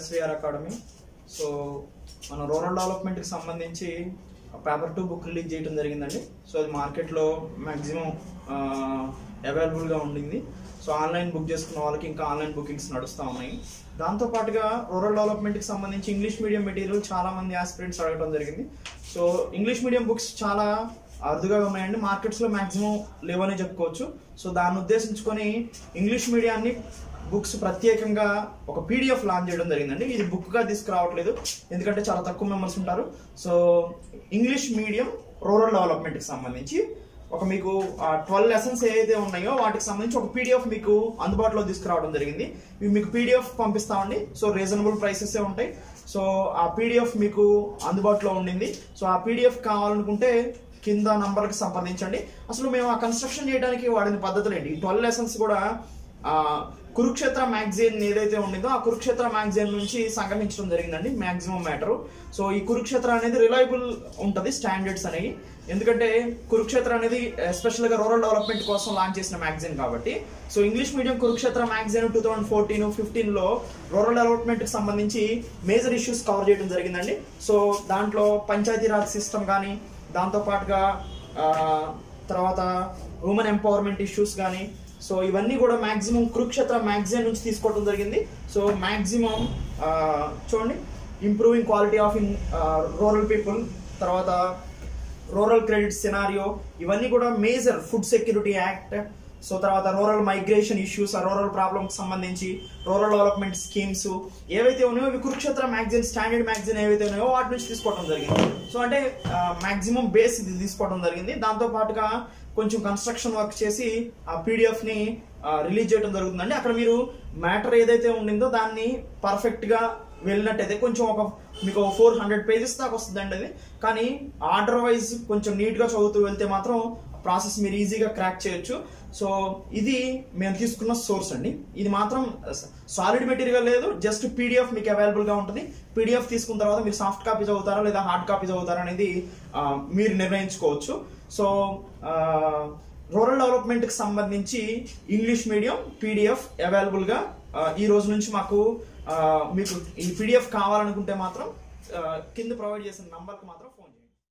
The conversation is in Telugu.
SVR academy. సో మన రూరల్ డెవలప్మెంట్ కి సంబంధించి పేపర్ 2 బుక్ రిలీజ్ చేయడం జరిగిందండి. సో అది మార్కెట్లో మ్యాక్సిమం అవైలబుల్గా ఉండింది. సో ఆన్లైన్ బుక్ చేసుకున్న వాళ్ళకి ఇంకా ఆన్లైన్ బుకింగ్స్ నడుస్తూ ఉన్నాయి. దాంతోపాటుగా రూరల్ డెవలప్మెంట్కి సంబంధించి ఇంగ్లీష్ మీడియం మెటీరియల్ చాలామంది ఆస్పిరెంట్స్ అడగడం జరిగింది. సో ఇంగ్లీష్ మీడియం బుక్స్ చాలా అరుదుగా ఉన్నాయండి, మార్కెట్స్లో మ్యాక్సిమం లేవనే చెప్పుకోవచ్చు. సో దాన్ని ఉద్దేశించుకొని ఇంగ్లీష్ మీడియాన్ని బుక్స్ ప్రత్యేకంగా ఒక PDF లాంచ్ చేయడం జరిగిందండి. ఇది బుక్గా తీసుకురావట్లేదు, ఎందుకంటే చాలా తక్కువ మెంబర్స్ ఉంటారు. సో ఇంగ్లీష్ మీడియం రూరల్ డెవలప్మెంట్కి సంబంధించి ఒక మీకు 12 లెసన్స్ ఏదైతే ఉన్నాయో వాటికి సంబంధించి ఒక PDF మీకు అందుబాటులో తీసుకురావడం జరిగింది. ఇవి మీకు PDF పంపిస్తామండి. సో రీజనబుల్ ప్రైసెస్ ఉంటాయి. సో ఆ PDF మీకు అందుబాటులో ఉండింది. సో ఆ PDF కావాలనుకుంటే కింద నంబర్కి సంప్రదించండి. అసలు మేము ఆ కన్స్ట్రక్షన్ చేయడానికి వాడిన పద్ధతులు ఏంటి, 12 లెసన్స్ కూడా కురుక్షేత్ర మ్యాగజైన్ ఏదైతే ఉండిందో ఆ కురుక్షేత్ర మ్యాగజైన్ నుంచి సంగ్రహించడం జరిగిందండి మ్యాక్సిమం మ్యాటరు. సో ఈ కురుక్షేత్ర అనేది రిలయబుల్ ఉంటుంది, స్టాండర్డ్స్ అనేవి. ఎందుకంటే కురుక్షేత్ర అనేది ఎస్పెషల్గా రూరల్ డెవలప్మెంట్ కోసం లాంచ్ చేసిన మ్యాగజైన్ కాబట్టి. So English medium Kurukshetra magazine 2014-15లో రూరల్ డెవలప్మెంట్కి సంబంధించి మేజర్ ఇష్యూస్ కవర్ చేయడం జరిగిందండి. సో దాంట్లో పంచాయతీరాజ్ సిస్టమ్ కానీ, దాంతోపాటుగా తర్వాత ఉమెన్ ఎంపవర్మెంట్ ఇష్యూస్ కానీ, సో ఇవన్నీ కూడా మ్యాక్సిమం కురుక్షేత్ర మ్యాగజైన్ నుంచి తీసుకోవడం జరిగింది. సో మ్యాక్సిమం చూడండి, improving quality of rural people, తర్వాత రూరల్ క్రెడిట్ సినారియో, ఇవన్నీ కూడా major food security act. So తర్వాత రూరల్ మైగ్రేషన్ ఇష్యూస్, ఆ రూరల్ ప్రాబ్లమ్కి సంబంధించి రూరల్ డెవలప్మెంట్ స్కీమ్స్ ఏవైతే ఉన్నాయో ఇవి కురుక్షేత్ర మ్యాగజైన్ స్టాండర్డ్ మ్యాగజైన్ ఏవైతే ఉన్నాయో వాటి నుంచి తీసుకోవడం జరిగింది. సో అంటే మ్యాక్సిమం బేస్ ఇది తీసుకోవడం జరిగింది. దాంతోపాటుగా కొంచెం కన్స్ట్రక్షన్ వర్క్ చేసి ఆ PDFని రిలీజ్ చేయడం జరుగుతుందండి. అక్కడ మీరు మ్యాటర్ ఏదైతే ఉండిందో దాన్ని పర్ఫెక్ట్గా వెళ్ళినట్టయితే కొంచెం మీకు 400 పేజెస్ దాకా వస్తుందండి అది. కానీ ఆర్డర్ వైజ్ కొంచెం నీట్గా చదువుతూ వెళ్తే మాత్రం ప్రాసెస్ మీరు ఈజీగా క్రాక్ చేయొచ్చు. సో ఇది మేము తీసుకున్న సోర్స్ అండి. ఇది మాత్రం సాలిడ్ మెటీరియల్ లేదు, జస్ట్ PDF మీకు అవైలబుల్గా ఉంటుంది. PDF తీసుకున్న తర్వాత మీరు సాఫ్ట్ కాపీ చదువుతారా లేదా హార్డ్ కాపీ చదువుతారా అనేది మీరు నిర్ణయించుకోవచ్చు. సో రూరల్ డెవలప్మెంట్కి సంబంధించి ఇంగ్లీష్ మీడియం PDF అవైలబుల్గా ఈ రోజు నుంచి మీకు ఈ PDF కావాలనుకుంటే మాత్రం కింద ప్రొవైడ్ చేసిన నంబర్కి మాత్రం